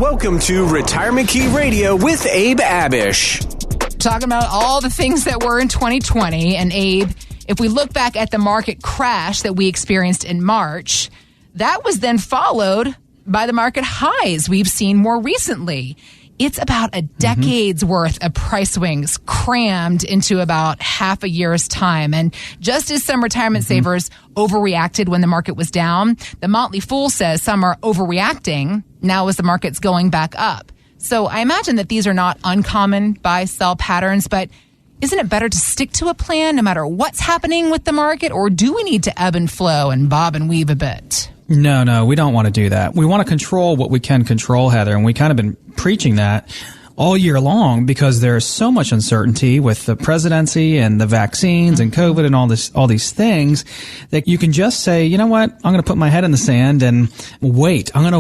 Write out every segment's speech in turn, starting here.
Welcome to Retirement Key Radio with Abe Abish. Talking about all the things that were in 2020. And Abe, if we look back at the market crash that we experienced in March, that was then followed by the market highs we've seen more recently. It's about a decade's worth of price swings crammed into about half a year's time. And just as some retirement savers overreacted when the market was down, the Motley Fool says some are overreacting now as the market's going back up. So I imagine that these are not uncommon buy-sell patterns, but isn't it better to stick to a plan no matter what's happening with the market, or do we need to ebb and flow and bob and weave a bit? No, we don't want to do that. We want to control what we can control, Heather, and we kind of been preaching that all year long because there's so much uncertainty with the presidency and the vaccines and COVID and all these things that you can just say, you know what, I'm going to put my head in the sand and wait. I'm going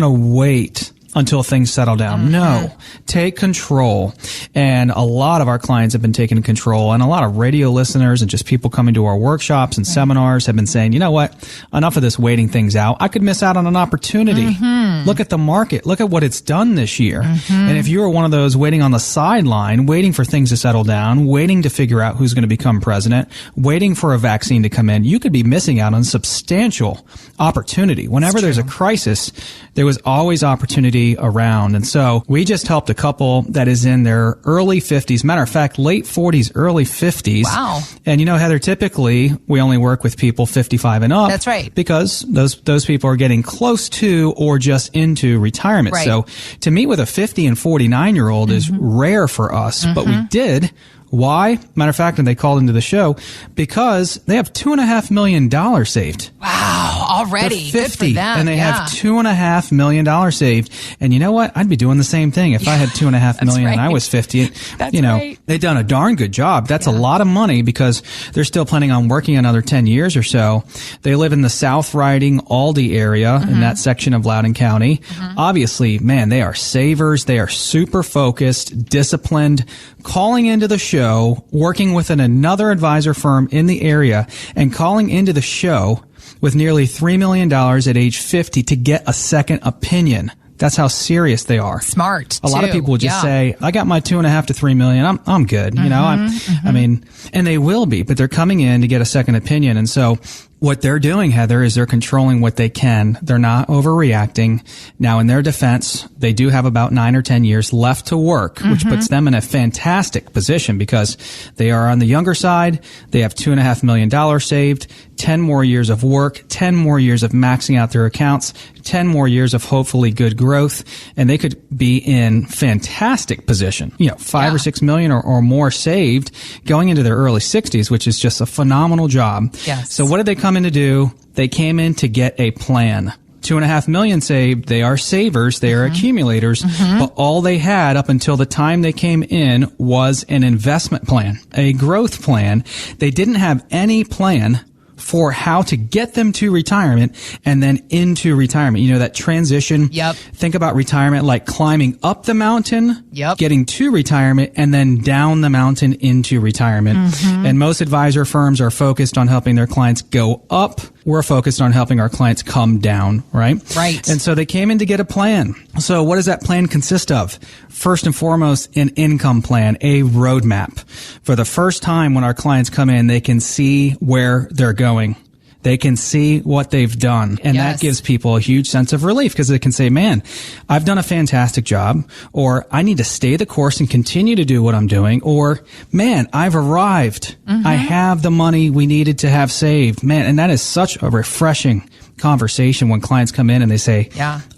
to wait until things settle down. No, take control. And a lot of our clients have been taking control, and a lot of radio listeners and just people coming to our workshops and seminars have been saying, you know what, enough of this waiting things out. I could miss out on an opportunity. Look at the market. Look at what it's done this year. And if you were one of those waiting on the sideline, waiting for things to settle down, waiting to figure out who's going to become president, waiting for a vaccine to come in, you could be missing out on substantial opportunity. Whenever there's a crisis, there was always opportunity around. And so we just helped a couple that is in their early 50s. Matter of fact, late 40s, early 50s. Wow. And you know, Heather, typically we only work with people 55 and up. That's right. Because those people are getting close to or just into retirement. Right. So to meet with a 50 and 49-year-old is rare for us, but we did. Why? Matter of fact, and they called into the show because they have $2.5 million saved. Wow, already. They're 50, good for them. and they have $2.5 million saved. And you know what? I'd be doing the same thing if I had $2.5 million and I was 50. That's right. They've done a darn good job. That's a lot of money because they're still planning on working another 10 years or so. They live in the South Riding, Aldie area in that section of Loudoun County. Obviously, man, they are savers. They are super focused, disciplined, calling into the show, working with another advisor firm in the area, and calling into the show with nearly $3 million at age 50 to get a second opinion. That's how serious they are. Smart. A lot of people will just say, I got my 2.5 to 3 million. I'm good. You know, I mean, and they will be, but they're coming in to get a second opinion. And so what they're doing, Heather, is they're controlling what they can. They're not overreacting. Now, in their defense, they do have about 9 or 10 years left to work, which puts them in a fantastic position because they are on the younger side. They have $2.5 million saved, 10 more years of work, 10 more years of maxing out their accounts, 10 more years of hopefully good growth, and they could be in fantastic position. You know, 5 or 6 million or more saved going into their early 60s, which is just a phenomenal job. Yes. So what did they come in to do? They came in to get a plan. 2.5 million saved. They are savers. They are accumulators. But all they had up until the time they came in was an investment plan, a growth plan. They didn't have any plan for how to get them to retirement and then into retirement. You know, that transition. Yep. Think about retirement like climbing up the mountain, getting to retirement, and then down the mountain into retirement. And most advisor firms are focused on helping their clients go up. We're focused on helping our clients come down, right? Right. And so they came in to get a plan. So what does that plan consist of? First and foremost, an income plan, a roadmap. For the first time when our clients come in, they can see where they're going. They can see what they've done. And that gives people a huge sense of relief because they can say, man, I've done a fantastic job, or I need to stay the course and continue to do what I'm doing, or man, I've arrived. I have the money we needed to have saved. Man, and that is such a refreshing conversation when clients come in and they say,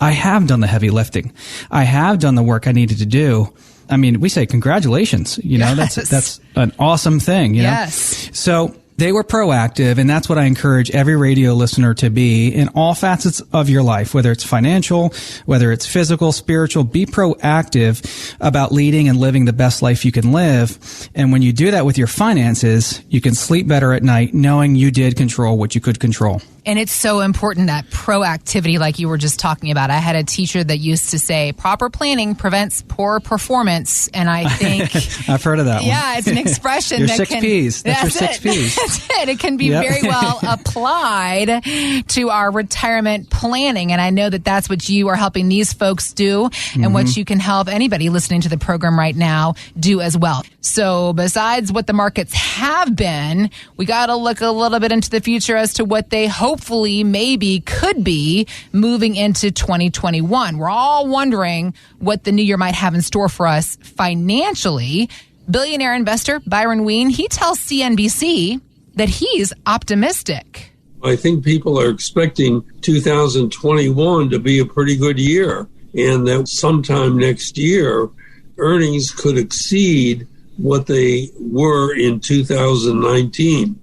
I have done the heavy lifting. I have done the work I needed to do. I mean, we say congratulations. You know, that's an awesome thing. You know? So they were proactive, and that's what I encourage every radio listener to be in all facets of your life, whether it's financial, whether it's physical, spiritual. Be proactive about leading and living the best life you can live. And when you do that with your finances, you can sleep better at night knowing you did control what you could control. And it's so important, that proactivity, like you were just talking about. I had a teacher that used to say, proper planning prevents poor performance. And I think I've heard of that one. Yeah, it's an expression your that six can... Ps. That's your 6 Ps. That's it. It can be very well applied to our retirement planning. And I know that that's what you are helping these folks do, and what you can help anybody listening to the program right now do as well. So besides what the markets have been, we got to look a little bit into the future as to what they hopefully maybe could be moving into 2021. We're all wondering what the new year might have in store for us financially. Billionaire investor Byron Wien, he tells CNBC that he's optimistic. I think people are expecting 2021 to be a pretty good year, and that sometime next year, earnings could exceed what they were in 2019.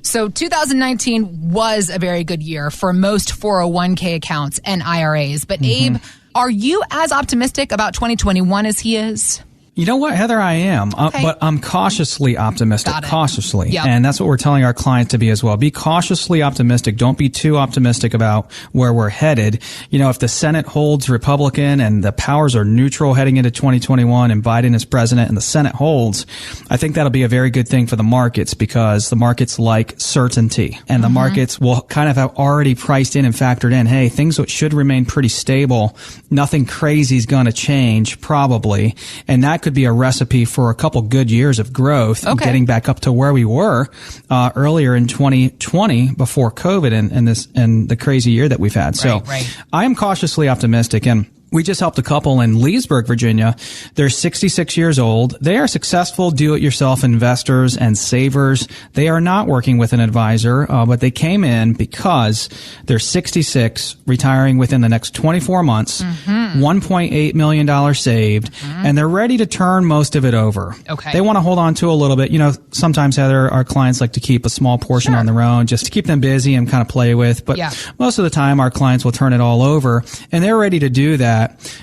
So 2019 was a very good year for most 401k accounts and IRAs. But Abe, are you as optimistic about 2021 as he is? You know what, Heather, I am, Okay. but I'm cautiously optimistic, Got it. cautiously. Yep. And that's what we're telling our client to be as well. Be cautiously optimistic. Don't be too optimistic about where we're headed. You know, if the Senate holds Republican and the powers are neutral heading into 2021 and Biden is president and the Senate holds, I think that'll be a very good thing for the markets, because the markets like certainty, and the markets will kind of have already priced in and factored in, hey, things should remain pretty stable. Nothing crazy is going to change, probably. And that could be a recipe for a couple good years of growth, getting back up to where we were earlier in 2020 before COVID and the crazy year that we've had. So I am cautiously optimistic. And we just helped a couple in Leesburg, Virginia. They're 66 years old. They are successful do-it-yourself investors and savers. They are not working with an advisor, but they came in because they're 66, retiring within the next 24 months, $1.8 million saved, and they're ready to turn most of it over. Okay. They want to hold on to a little bit. You know, sometimes, Heather, our clients like to keep a small portion on their own just to keep them busy and kind of play with. But most of the time, our clients will turn it all over, and they're ready to do that.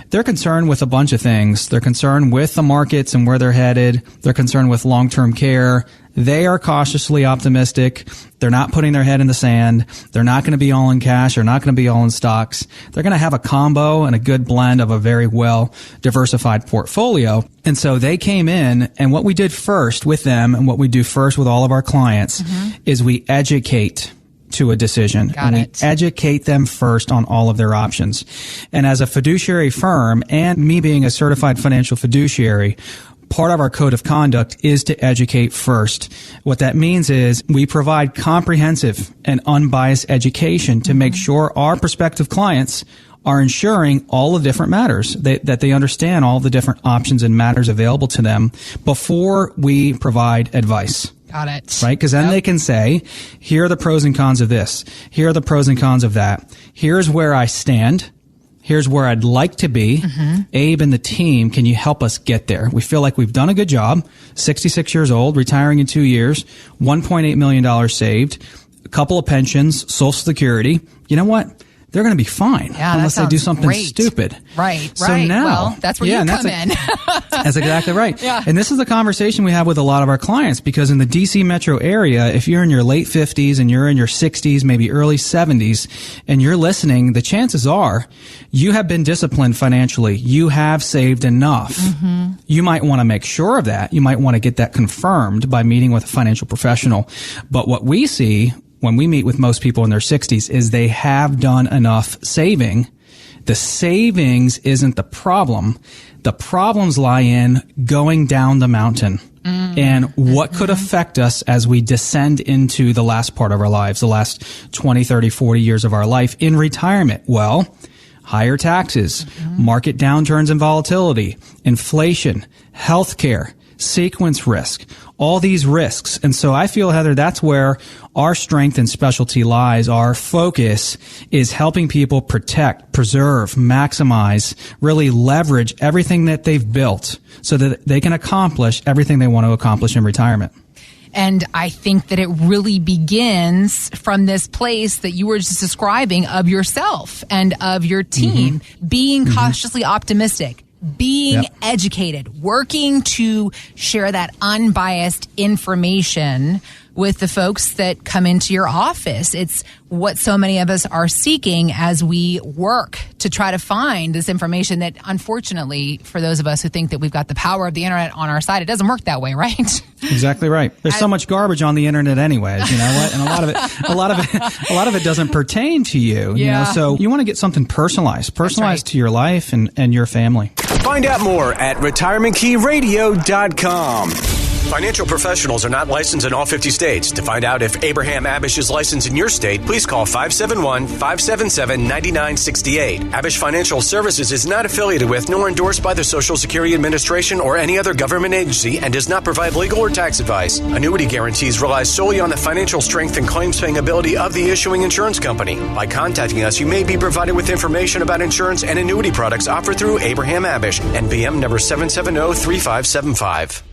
They're concerned with a bunch of things. They're concerned with the markets and where they're headed. They're concerned with long-term care. They are cautiously optimistic. They're not putting their head in the sand. They're not going to be all in cash. They're not going to be all in stocks. They're going to have a combo and a good blend of a very well diversified portfolio. And so they came in, and what we did first with them, and what we do first with all of our clients, is we educate to a decision. We educate them first on all of their options. And as a fiduciary firm, and me being a certified financial fiduciary, part of our code of conduct is to educate first. What that means is we provide comprehensive and unbiased education to make sure our prospective clients are ensuring all the different matters, that they understand all the different options and matters available to them before we provide advice. Got it. Right? Because then they can say, here are the pros and cons of this. Here are the pros and cons of that. Here's where I stand. Here's where I'd like to be. Abe and the team, can you help us get there? We feel like we've done a good job. 66 years old, retiring in 2 years, $1.8 million saved, a couple of pensions, Social Security. You know what? They're going to be fine unless they do something stupid. Right. So now, well, that's where you come in. That's exactly right. And this is the conversation we have with a lot of our clients, because in the DC metro area, if you're in your late 50s and you're in your 60s, maybe early 70s, and you're listening, the chances are you have been disciplined financially. You have saved enough. You might want to make sure of that. You might want to get that confirmed by meeting with a financial professional. But what we see when we meet with most people in their 60s is they have done enough saving. The savings isn't the problem. The problems lie in going down the mountain and what could affect us as we descend into the last part of our lives, the last 20, 30, 40 years of our life in retirement. Well, higher taxes, market downturns and volatility, inflation, healthcare, sequence risk, all these risks. And so I feel, Heather, that's where our strength and specialty lies. Our focus is helping people protect, preserve, maximize, really leverage everything that they've built so that they can accomplish everything they want to accomplish in retirement. And I think that it really begins from this place that you were just describing of yourself and of your team, being cautiously optimistic, being educated, working to share that unbiased information with the folks that come into your office. It's what so many of us are seeking as we work to try to find this information that, unfortunately, for those of us who think that we've got the power of the internet on our side, it doesn't work that way, right? Exactly right. There's so much garbage on the internet anyways, you know what? And a lot of it doesn't pertain to you, you know? So you want to get something personalized to your life and your family. Find out more at retirementkeyradio.com. Financial professionals are not licensed in all 50 states. To find out if Abraham Abish is licensed in your state, please call 571-577-9968. Abish Financial Services is not affiliated with nor endorsed by the Social Security Administration or any other government agency and does not provide legal or tax advice. Annuity guarantees rely solely on the financial strength and claims-paying ability of the issuing insurance company. By contacting us, you may be provided with information about insurance and annuity products offered through Abraham Abish, NPM number 770-3575.